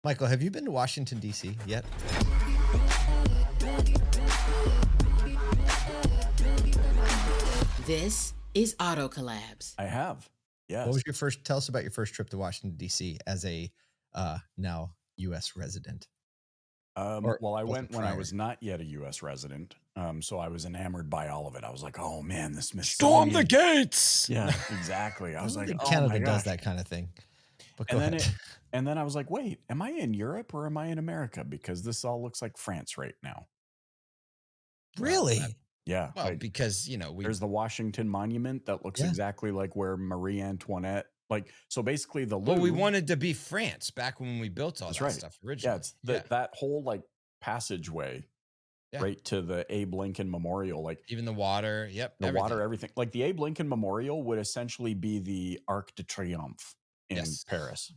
Michael, have you been to Washington, D.C. yet? This is Auto Collabs. I have. Yes. What was tell us about your first trip to Washington, D.C. as a now U.S. resident? Well, I went when I was not yet a U.S. resident. So I was enamored by all of it. I was like, oh man, the Smithsonian. Storm the gates. Yeah, exactly. I was like, oh Canada my does gosh. that kind of thing. But And go then ahead. and then I was like, wait, am I in Europe or am I in America? Because this all looks like France right now. Really? Yeah. Well, because there's the Washington Monument that looks exactly like where Marie Antoinette. Like, so basically the Louvre. Well, we wanted to be France back when we built all that stuff originally. Yeah, it's that whole like passageway right to the Abe Lincoln Memorial. Like even the water. Yep. The water, everything. Like the Abe Lincoln Memorial would essentially be the Arc de Triomphe in Paris.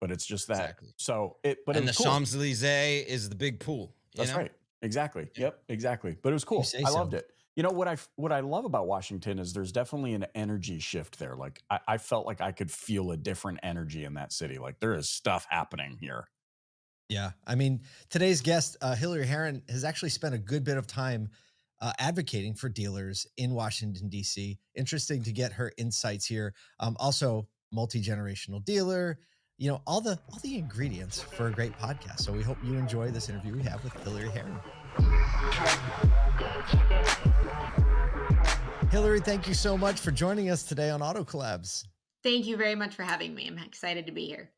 But it's just that. Exactly. So the cool. Champs-Elysees is the big pool. That's right. Exactly. Yep, exactly. But it was cool. I loved it. You know, what I love about Washington is there's definitely an energy shift there. Like I felt like I could feel a different energy in that city. Like there is stuff happening here. Yeah. I mean, today's guest, Hilary Haron, has actually spent a good bit of time advocating for dealers in Washington, D.C. Interesting to get her insights here. Also, multi-generational dealer, all the ingredients for a great podcast. So we hope you enjoy this interview we have with Hilary Haron. Hilary, thank you so much for joining us today on Auto Collabs. Thank you very much for having me. I'm excited to be here.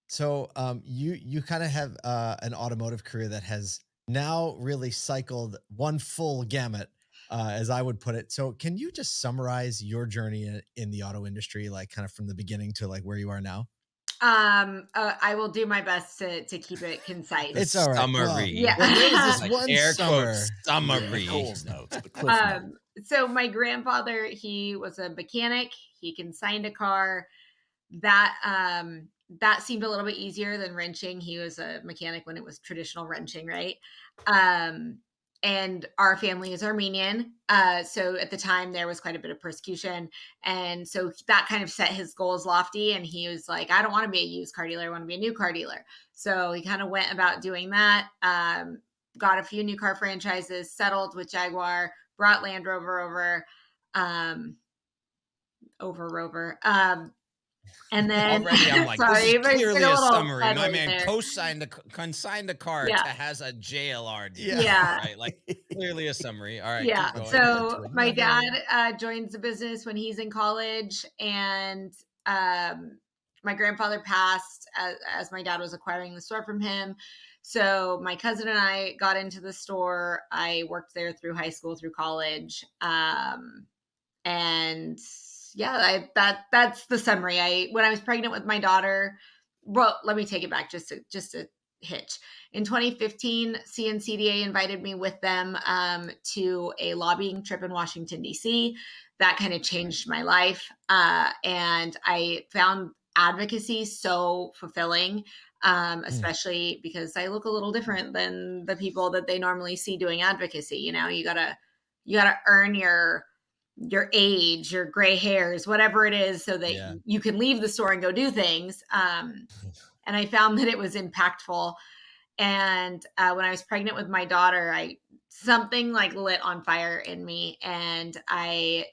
So you kind of have an automotive career that has now really cycled one full gamut, as I would put it. So can you just summarize your journey in the auto industry, like kind of from the beginning to like where you are now? I will do my best to keep it concise. It's all right. Summary. Well, yeah. Well, there was this one air summer. Summary. Notes, the cliff note. So my grandfather, he was a mechanic. He consigned a car. That seemed a little bit easier than wrenching. He was a mechanic when it was traditional wrenching, right? And our family is Armenian. So at the time there was quite a bit of persecution. And so that kind of set his goals lofty. And he was like, I don't want to be a used car dealer. I want to be a new car dealer. So he kind of went about doing that. Got a few new car franchises, settled with Jaguar, brought Land Rover over. And then already I'm like, sorry, this is clearly a summary. My man there. consigned a car that has a JLR. Yeah. Right. Like clearly a summary. All right. Yeah. So my dad joins the business when he's in college, and my grandfather passed as my dad was acquiring the store from him. So my cousin and I got into the store. I worked there through high school, through college. And yeah, that's the summary. When I was pregnant with my daughter, well, let me take it back just a hitch. In 2015, CNCDA invited me with them to a lobbying trip in Washington, D.C. That kind of changed my life. And I found advocacy so fulfilling, especially because I look a little different than the people that they normally see doing advocacy. You gotta earn your age, your gray hairs, whatever it is, so that you can leave the store and go do things. And I found that it was impactful. And when I was pregnant with my daughter, something like lit on fire in me, and I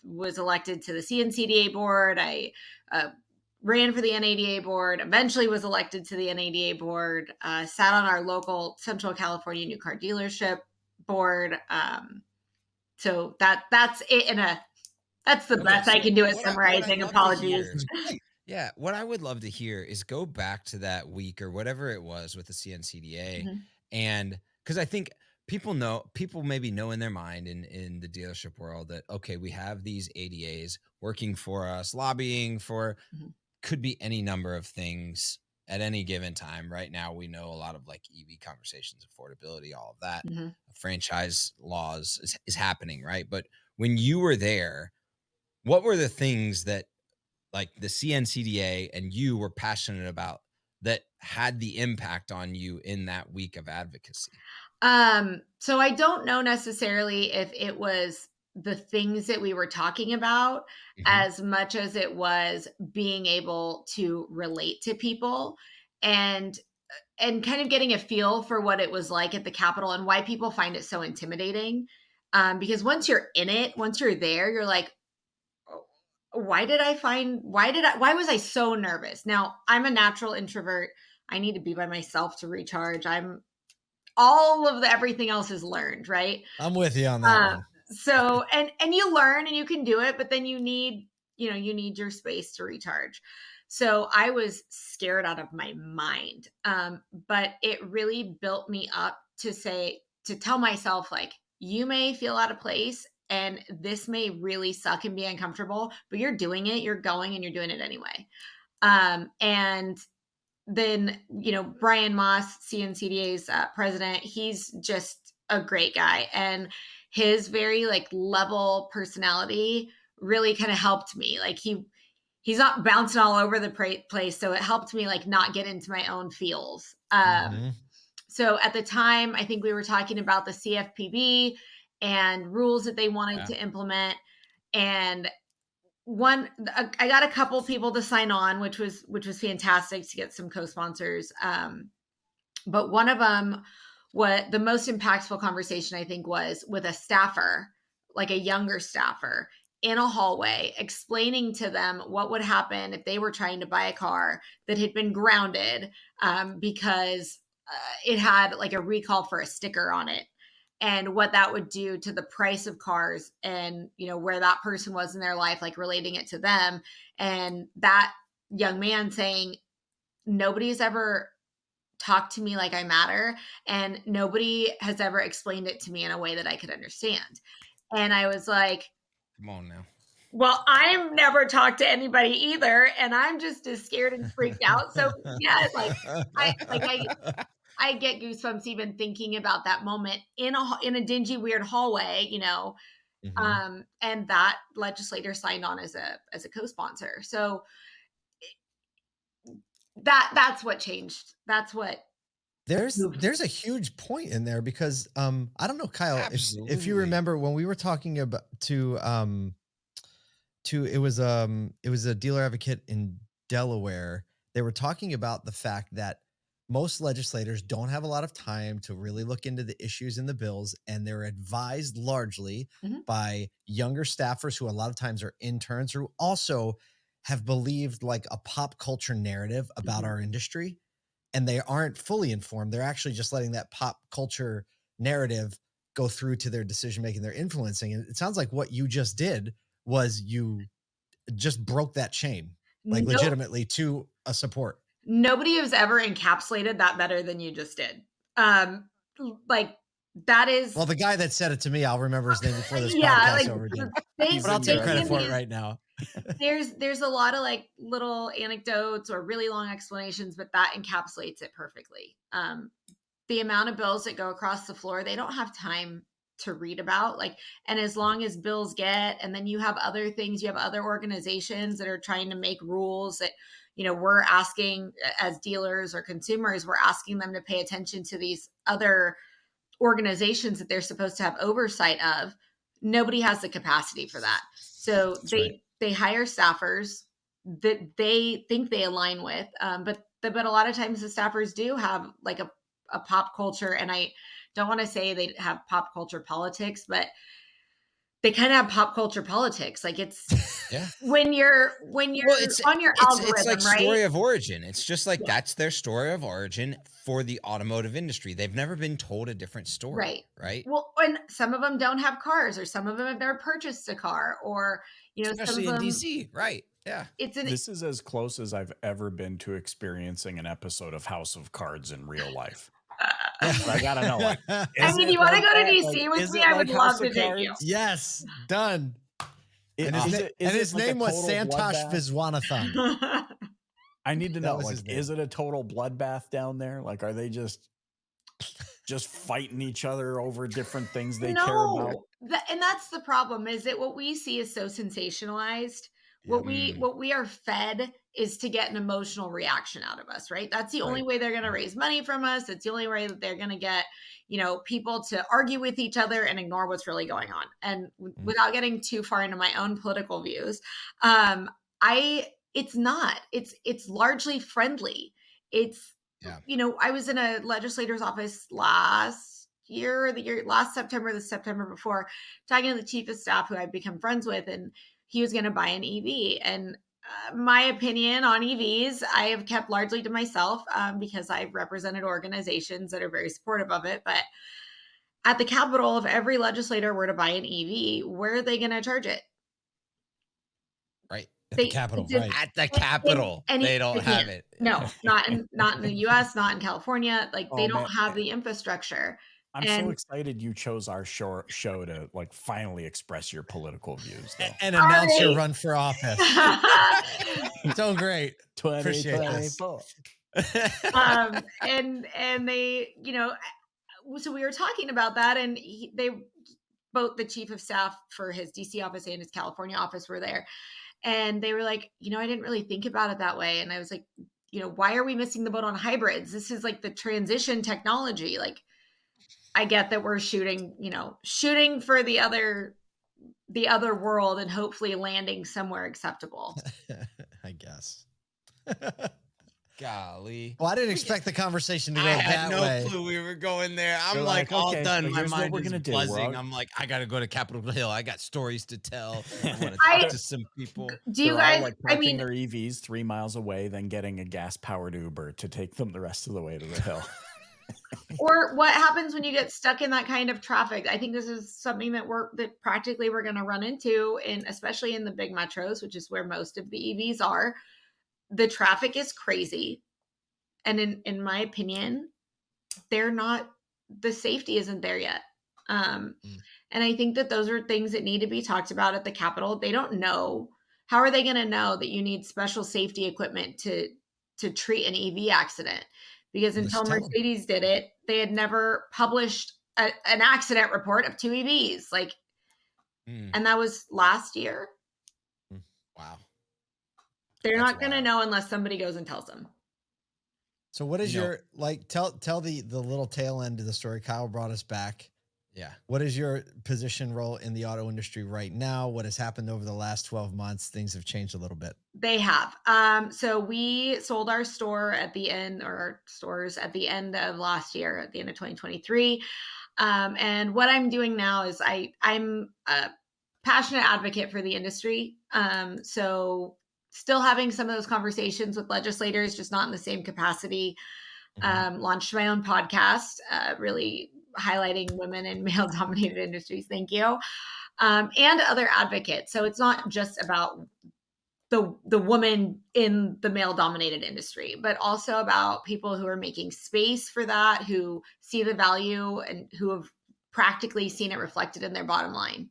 was elected to the CNCDA board. I ran for the NADA board, eventually was elected to the NADA board, sat on our local Central California new car dealership board. So that's it that's the best I can do at summarizing. Apologies. Yeah. What I would love to hear is go back to that week or whatever it was with the CNCDA. Mm-hmm. And because I think people maybe know in their mind in the dealership world that, okay, we have these ADAs working for us, lobbying for, could be any number of things at any given time. Right now, we know a lot of like EV conversations, affordability, all of that. Franchise laws is happening, right? But when you were there, what were the things that like the CNCDA and you were passionate about that had the impact on you in that week of advocacy? So I don't know necessarily if it was the things that we were talking about as much as it was being able to relate to people and kind of getting a feel for what it was like at the Capitol and why people find it so intimidating. Because once you're in it, once you're there, you're like, why was I so nervous? Now, I'm a natural introvert. I need to be by myself to recharge. All of everything else is learned, right? I'm with you on that one. So, and you learn and you can do it, but then you need your space to recharge. So I was scared out of my mind. But it really built me up to tell myself, like, you may feel out of place and this may really suck and be uncomfortable, but you're doing it, you're going, and you're doing it anyway. And then, Brian Moss, CNCDA's president, he's just a great guy. And his very level personality really kind of helped me. Like he's not bouncing all over the place. So it helped me not get into my own feels. So at the time, I think we were talking about the CFPB and rules that they wanted to implement. And I got a couple people to sign on, which was fantastic to get some co-sponsors. But one of them, what the most impactful conversation I think was with a staffer, like a younger staffer in a hallway, explaining to them what would happen if they were trying to buy a car that had been grounded because it had a recall for a sticker on it, and what that would do to the price of cars, and where that person was in their life, relating it to them. And that young man saying, nobody's ever talked to me like I matter, and nobody has ever explained it to me in a way that I could understand. And I was like, come on now. Well, I've never talked to anybody either, and I'm just as scared and freaked out. So yeah, I get goosebumps even thinking about that moment in a dingy, weird hallway, and that legislator signed on as a co-sponsor. So that's what changed. That's what there's a huge point in there because I don't know, Kyle, if you remember when we were talking about it was a dealer advocate in Delaware. They were talking about the fact that most legislators don't have a lot of time to really look into the issues in the bills, and they're advised largely by younger staffers who a lot of times are interns who also have believed a pop culture narrative about our industry, and they aren't fully informed. They're actually just letting that pop culture narrative go through to their decision making. They're influencing. And it sounds like what you just did was you just broke that chain, legitimately, to a support. Nobody has ever encapsulated that better than you just did. That is, well, the guy that said it to me, I'll remember his name before this podcast over again. But I'll take credit for it right now. There's a lot of little anecdotes or really long explanations, but that encapsulates it perfectly. The amount of bills that go across the floor, they don't have time to read about. And as long as bills get, and then you have other things, you have other organizations that are trying to make rules that, we're asking as dealers or consumers, we're asking them to pay attention to these other organizations that they're supposed to have oversight of. Nobody has the capacity for that. So they hire staffers that they think they align with. But a lot of times the staffers do have a pop culture, and I don't want to say they have pop culture politics, but they kind of have pop culture politics. It's when you're on your algorithm, it's like right? Story of origin. It's just that's their story of origin for the automotive industry. They've never been told a different story, right? Well, and some of them don't have cars, or some of them have never purchased a car, or especially some of in them, DC, right? Yeah, this is as close as I've ever been to experiencing an episode of House of Cards in real life. I gotta know. I mean, you want to go to DC with me? I would love to take you. Yes, done. And his name was Santosh Viswanathan. I need to know, is it a total bloodbath down there? Are they just fighting each other over different things they care about? And that's the problem, is that what we see is so sensationalized. What we are fed is to get an emotional reaction out of us, right? That's the only way they're going to raise money from us. It's the only way that they're going to get, people to argue with each other and ignore what's really going on. And without getting too far into my own political views, it's largely friendly. It's I was in a legislator's office last September, the September before, talking to the chief of staff who I've become friends with, and he was going to buy an EV. And my opinion on EVs, I have kept largely to myself because I've represented organizations that are very supportive of it. But at the Capitol, if every legislator were to buy an EV, where are they going to charge it? Right. At the Capitol, right. At the Capitol. They don't have it. No, not in the US, not in California. Like they don't have the infrastructure. I'm so excited you chose our show to like finally express your political views though. And announce your run for office. So great. Appreciate this. And they, so we were talking about that, and both the chief of staff for his DC office and his California office were there. And they were like, I didn't really think about it that way. And I was like, why are we missing the boat on hybrids? This is like the transition technology. Like, I get that we're shooting for the other world and hopefully landing somewhere acceptable. I guess. Golly. Well, I didn't expect the conversation to go that way. I had no clue we were going there. I'm like all done. My mind is buzzing. I'm like, I got to go to Capitol Hill. I got stories to tell. I want to talk to some people. Do you guys, like parking their EVs 3 miles away, then getting a gas-powered Uber to take them the rest of the way to the hill. Or what happens when you get stuck in that kind of traffic? I think this is something that practically we're going to run into, especially in the big metros, which is where most of the EVs are. The traffic is crazy. And in my opinion, the safety isn't there yet. And I think that those are things that need to be talked about at the Capitol. They don't know. How are they going to know that you need special safety equipment to treat an EV accident? Because until Mercedes did it, they had never published an accident report of 2 EVs. And that was last year. Wow. They're not going to know unless somebody goes and tells them. So what is tell the little tail end of the story. Kyle brought us back. Yeah. What is your position role in the auto industry right now? What has happened over the last 12 months? Things have changed a little bit. They have. So we sold our stores at the end of last year, at the end of 2023. And what I'm doing now is I'm a passionate advocate for the industry. So still having some of those conversations with legislators, just not in the same capacity. Launched my own podcast, really highlighting women in male-dominated industries. Thank you. And other advocates. So it's not just about the woman in the male-dominated industry, but also about people who are making space for that, who see the value and who have practically seen it reflected in their bottom line.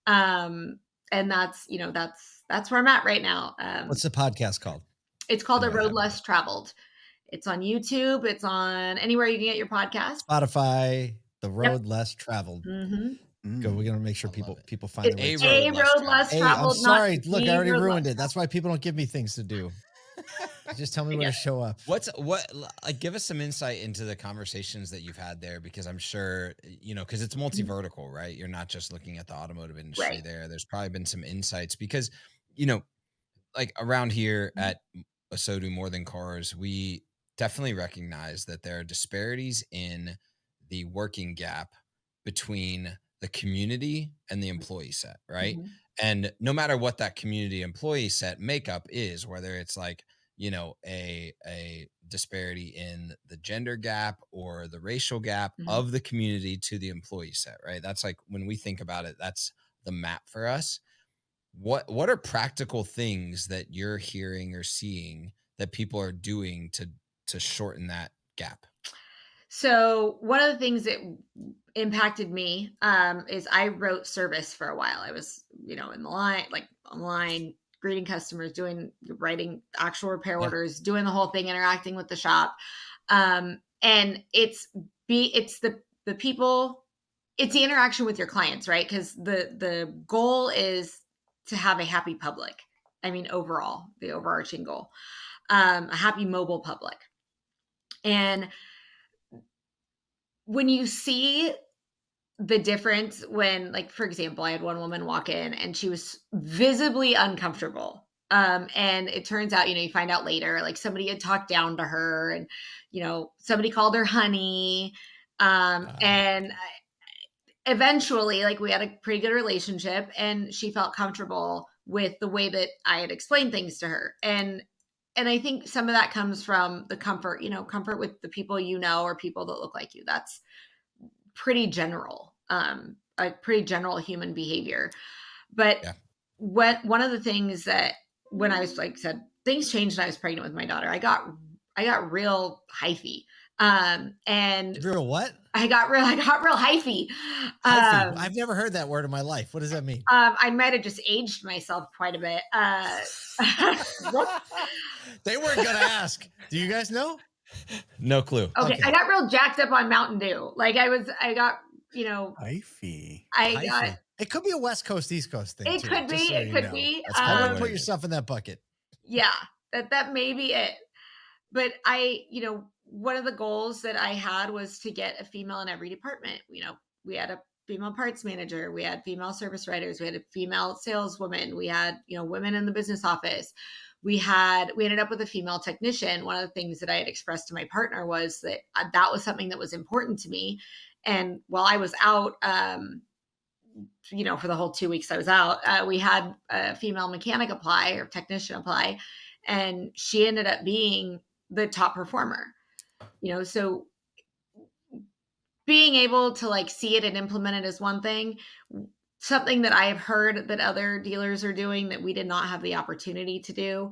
And that's where I'm at right now. What's the podcast called? It's called A Road Less Traveled. It's on YouTube. It's on anywhere you can get your podcast. Spotify, The Road Less Traveled. Mm-hmm. Good. We're going to make sure people find it. A Road Less Traveled. I'm sorry. Look, I already ruined it. That's why people don't give me things to do. Just tell me where to show up. Give us some insight into the conversations that you've had there, because I'm sure, because it's multi-vertical, right? You're not just looking at the automotive industry there. There's probably been some insights because, like around here at ASOTU More Than Cars, we definitely recognize that there are disparities in the working gap between the community and the employee set, right? Mm-hmm. And no matter what that community employee set makeup is, whether it's like, a disparity in the gender gap or the racial gap of the community to the employee set, right? That's like, when we think about it, that's the map for us. What are practical things that you're hearing or seeing that people are doing to shorten that gap? So one of the things that impacted me is I wrote service for a while. I was, in the line, like online, greeting customers, writing actual repair orders, doing the whole thing, interacting with the shop. And it's the people, it's the interaction with your clients, right? Because the goal is to have a happy public. I mean, overall, the overarching goal, a happy mobile public. And when you see the difference when, like, for example, I had one woman walk in and she was visibly uncomfortable And it turns out, you find out later, like somebody had talked down to her and, somebody called her honey. And eventually, like, we had a pretty good relationship and she felt comfortable with the way that I had explained things to her. And I think some of that comes from the comfort, comfort with the people or people that look like you. That's pretty general, a pretty general human behavior. But one of the things that when I was, like said, things changed when I was pregnant with my daughter, I got real hyphy. And real what? I got real hyphy. Hyphy. I've never heard that word in my life. What does that mean? I might have just aged myself quite a bit. They weren't going to ask. Do you guys know? No clue. Okay. I got real jacked up on Mountain Dew. Like I got, hyphy. It could be a West Coast, East Coast thing. It could be. It could be. Put yourself in that bucket. Yeah, that may be it. But one of the goals that I had was to get a female in every department. We had a female parts manager, we had female service writers, we had a female saleswoman, we had, women in the business office. We ended up with a female technician. One of the things that I had expressed to my partner was that that was something that was important to me. And while I was out, for the whole 2 weeks I was out, we had a female mechanic apply or technician apply, and she ended up being the top performer. So being able to like see it and implement it is one thing. Something that I have heard that other dealers are doing that we did not have the opportunity to do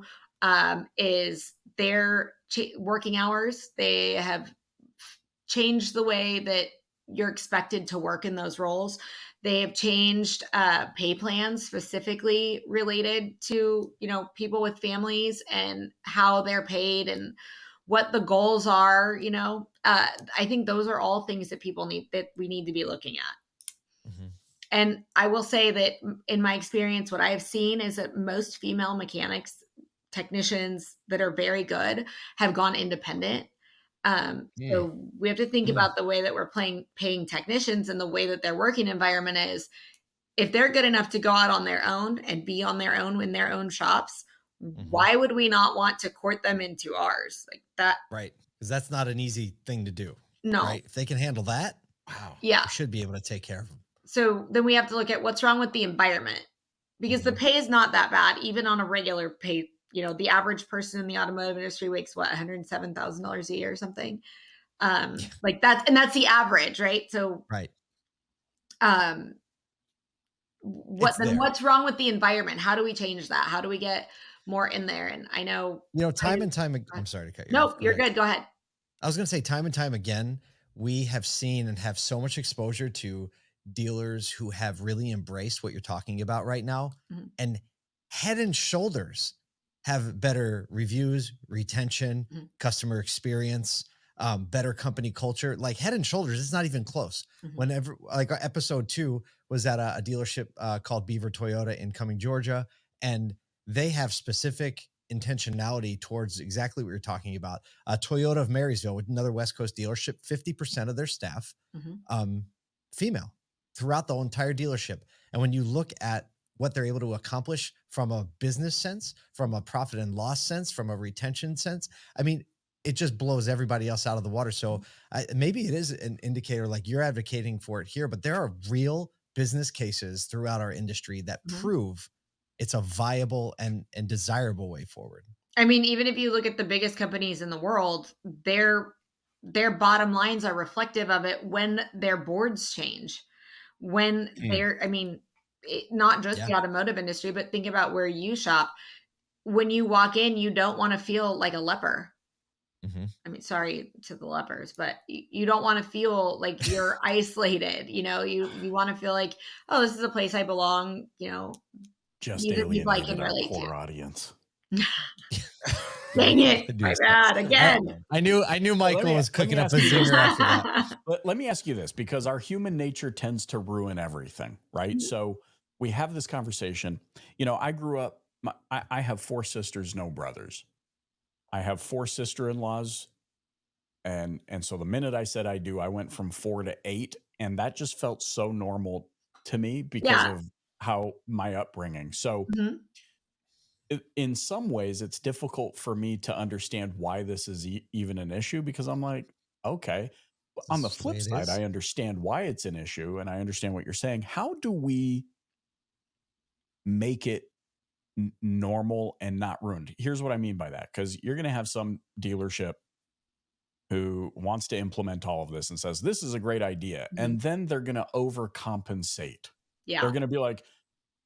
is their working hours. They have changed the way that you're expected to work in those roles. They have changed pay plans specifically related to, people with families and how they're paid and what the goals are. I think those are all things that we need to be looking at. Mm-hmm. And I will say that in my experience, what I have seen is that most female mechanics, technicians that are very good have gone independent. So we have to think about the way that we're paying technicians and the way that their working environment is. If they're good enough to go out on their own and be on their own in their own shops, why would we not want to court them into ours like that? Right. Because that's not an easy thing to do. No. Right. If they can handle that, wow. Yeah. We should be able to take care of them. So then we have to look at what's wrong with the environment, because the pay is not that bad, even on a regular pay. The average person in the automotive industry makes what, $107,000 a year or something. Like that's the average, right? So, right. What's wrong with the environment? How do we change that? How do we get more in there? And I know, time and time. I'm sorry to cut you off. No, you're good. Go ahead. I was going to say time and time again, we have seen and have so much exposure to dealers who have really embraced what you're talking about right now, and head and shoulders have better reviews, retention, customer experience, better company culture. Like head and shoulders, it's not even close. Whenever, like episode 2 was at a dealership called Beaver Toyota in Cumming, Georgia, and they have specific intentionality towards exactly what you're talking about. Toyota of Marysville, with another West Coast dealership, 50% of their staff, female throughout the entire dealership. And when you look at what they're able to accomplish from a business sense, from a profit and loss sense, from a retention sense, I mean, it just blows everybody else out of the water. So maybe it is an indicator, like you're advocating for it here, but there are real business cases throughout our industry that prove it's a viable and desirable way forward. I mean, even if you look at the biggest companies in the world, their bottom lines are reflective of it when their boards change. When not just the automotive industry, but think about where you shop. When you walk in, you don't want to feel like a leper. I mean, sorry to the lepers, but you don't want to feel like you're isolated. You want to feel like, oh, this is a place I belong. Just alienated our core audience. Dang it! My bad again. I knew Michael was cooking up a zinger after that. But let me ask you this, because our human nature tends to ruin everything, right? So we have this conversation. I grew up. I have 4 sisters, no brothers. I have 4 sister-in-laws, and so the minute I said I do, I went from 4 to 8, and that just felt so normal to me because of how my upbringing. So in some ways, it's difficult for me to understand why this is even an issue because I'm like, okay. On This the is the way flip it side, is. I understand why it's an issue and I understand what you're saying. How do we make it normal and not ruined? Here's what I mean by that, because you're going to have some dealership who wants to implement all of this and says, this is a great idea. Mhm. And then they're going to overcompensate. They're Yeah. going to be like,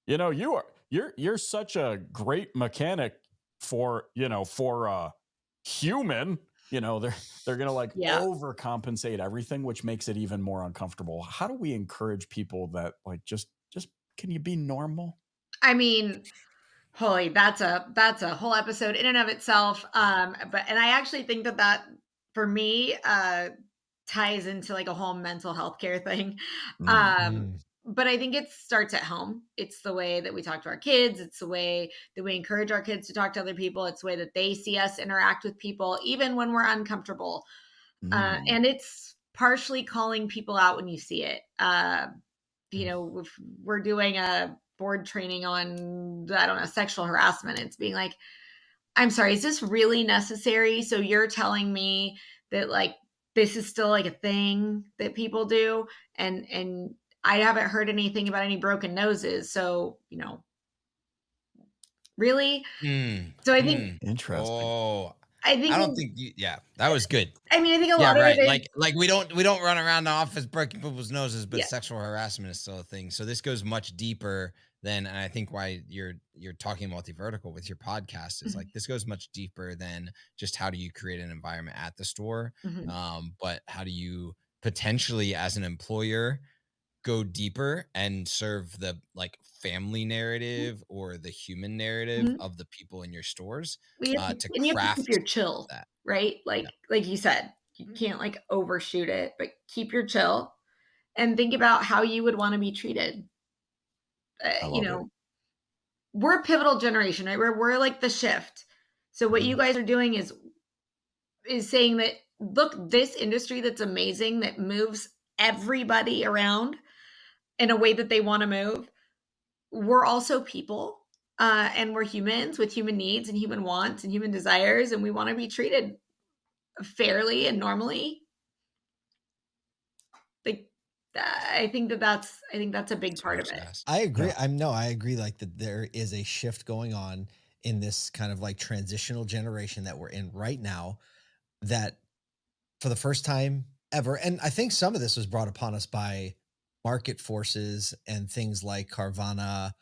you're such a great mechanic for, for a human, they're going to like Yeah. overcompensate everything, which makes it even more uncomfortable. How do we encourage people that like, just can you be normal? I mean, holy, that's a whole episode in and of itself. But and I actually think that for me ties into like a whole mental health care thing. Um, Mhm. but I think it starts at home. It's the way that we talk to our kids. It's the way that we encourage our kids to talk to other people. It's the way that they see us interact with people, even when we're uncomfortable. Mm, And it's partially calling people out when you see it. If we're doing a board training on, I don't know, sexual harassment, it's being like, I'm sorry, is this really necessary? So you're telling me that like this is still like a thing that people do, and I haven't heard anything about any broken noses. So, really? Mm, So I think mm. interesting. Oh, I I think don't think you yeah, that was good. I mean I think a Yeah, lot of right. it is Like we don't run around the office breaking people's noses, but yeah. sexual harassment is still a thing. So this goes much deeper than, and I think why you're talking multi-vertical with your podcast is like Mhm, this goes much deeper than just how do you create an environment at the store, mhm, but how do you potentially as an employer go deeper and serve the like family narrative or the human narrative mhm. of the people in your stores to You have to keep craft your chill, that. right? Yeah, Like you said, you can't like overshoot it, but keep your chill and think about how you would want to be treated. Uh, I you love it. know, we're a pivotal generation, right? We're like the shift. So what you Mhm. guys are doing is saying that look, this industry that's amazing that moves everybody around in a way that they want to move. We're also people. And we're humans with human needs and human wants and human desires, and we want to be treated fairly and normally. Like, I think that's a big too part of much to it. ask. I agree. Yeah. I agree like that there is a shift going on in this kind of like transitional generation that we're in right now that for the first time ever, and I think some of this was brought upon us by market forces and things like Carvana,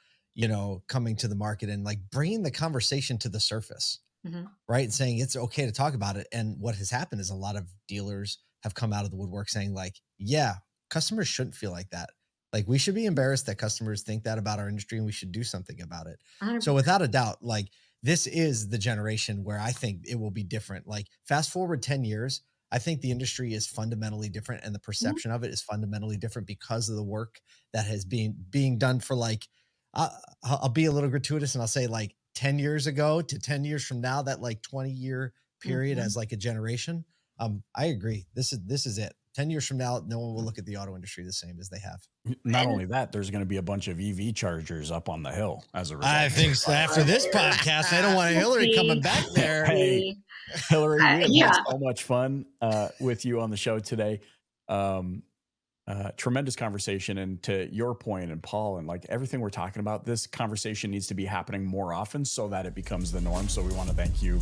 coming to the market and like bringing the conversation to the surface, Mhm. right? And saying it's okay to talk about it. And what has happened is a lot of dealers have come out of the woodwork saying, like, yeah, customers shouldn't feel like that. Like, we should be embarrassed that customers think that about our industry and we should do something about it. So, 100%. without a doubt, like, this is the generation where I think it will be different. Like, fast forward 10 years, I think the industry is fundamentally different and the Mhm. perception of it is fundamentally different because of the work that has been being done for like uh, I'll be a little gratuitous and I'll say like 10 years ago to 10 years from now, that like 20-year period as Mhm. like a generation. I agree. This is it. 10 years from now, no one will look at the auto industry the same as they have. Not And only that, there's going to be a bunch of EV chargers up on the hill as a I result of think this so. After podcast. this podcast, I don't want we'll Hillary coming see. back We'll there. Hey, see. Hillary, we have had Yeah. so much fun with you on the show today. Um, tremendous conversation. And to your point, and Paul, and like everything we're talking about, this conversation needs to be happening more often so that it becomes the norm. So we want to thank you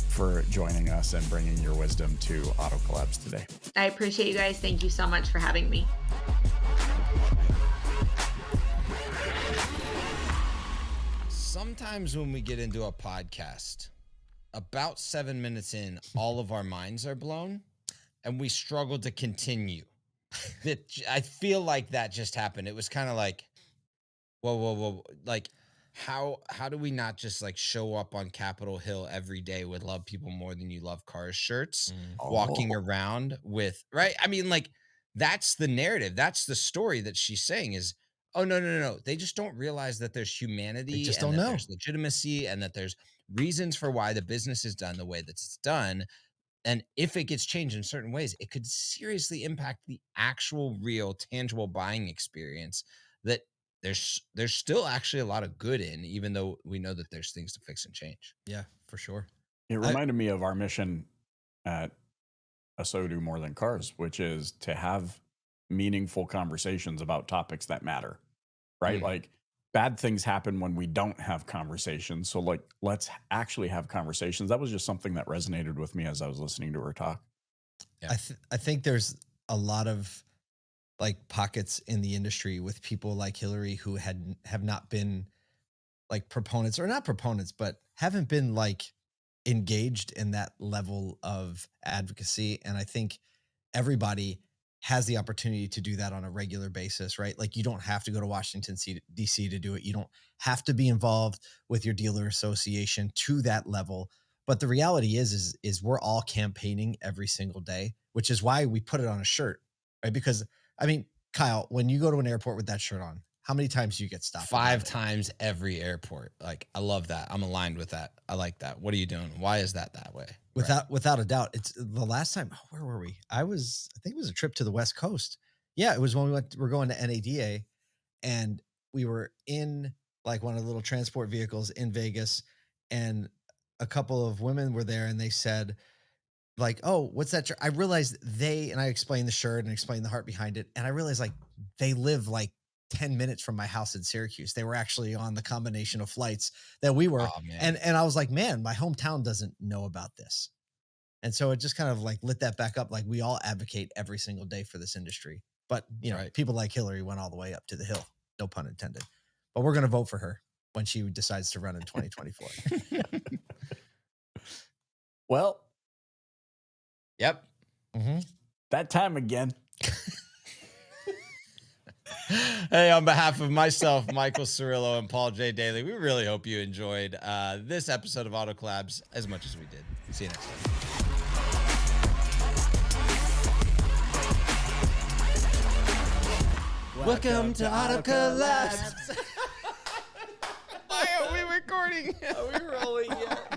for joining us and bringing your wisdom to Auto Collabs today. I appreciate you guys. Thank you so much for having me. Sometimes when we get into a podcast, about 7 minutes in, all of our minds are blown and we struggle to continue. I feel like that just happened. It was kind of like, whoa, whoa, whoa. Like, how do we not just like show up on Capitol Hill every day with love people more than you love cars shirts, Mm. walking Oh, around with right? I mean, like, that's the narrative. That's the story that she's saying is, oh no, no, no, no. They just don't realize that there's They humanity just and don't that know. there's legitimacy and that there's reasons for why the business is done the way that it's done. And if it gets changed in certain ways, it could seriously impact the actual, real, tangible buying experience that there's still actually a lot of good in, even though we know that there's things to fix and change. Yeah, for sure. It reminded me of our mission at ASOTU More Than Cars, which is to have meaningful conversations about topics that matter, right? Like bad things happen when we don't have conversations. So like, let's actually have conversations. That was just something that resonated with me as I was listening to her talk. Yeah. I think there's a lot of like pockets in the industry with people like Hilary who have not been like proponents, or not proponents, but haven't been like engaged in that level of advocacy. And I think everybody has the opportunity to do that on a regular basis, right? Like you don't have to go to Washington DC to do it. You don't have to be involved with your dealer association to that level. But the reality is we're all campaigning every single day, which is why we put it on a shirt, right? Because I mean, Kyle, when you go to an airport with that shirt on, how many times do you get stopped? 5 times every airport. Like, I love that. I'm aligned with that. I like that. What are you doing? Why is that way? Without a doubt. It's the last time. Where were we? I think it was a trip to the West Coast. Yeah, it was when we're going to NADA, and we were in like one of the little transport vehicles in Vegas, and a couple of women were there, and they said, like, oh, what's that shirt? I realized and I explained the shirt and explained the heart behind it. And I realized like they live like 10 minutes from my house in Syracuse. They were actually on the combination of flights that we were. Oh, man. And I was like, man, my hometown doesn't know about this. And so it just kind of like lit that back up. Like we all advocate every single day for this industry. But, you know, people like Hilary went all the way up to the hill. No pun intended. But we're going to vote for her when she decides to run in 2024. Well, yep. That time again. Hey, on behalf of myself, Michael Cirillo, and Paul J. Daly, we really hope you enjoyed this episode of Auto Collabs as much as we did. See you next time. Welcome to Auto Collabs. Why are we recording? Are we rolling yet?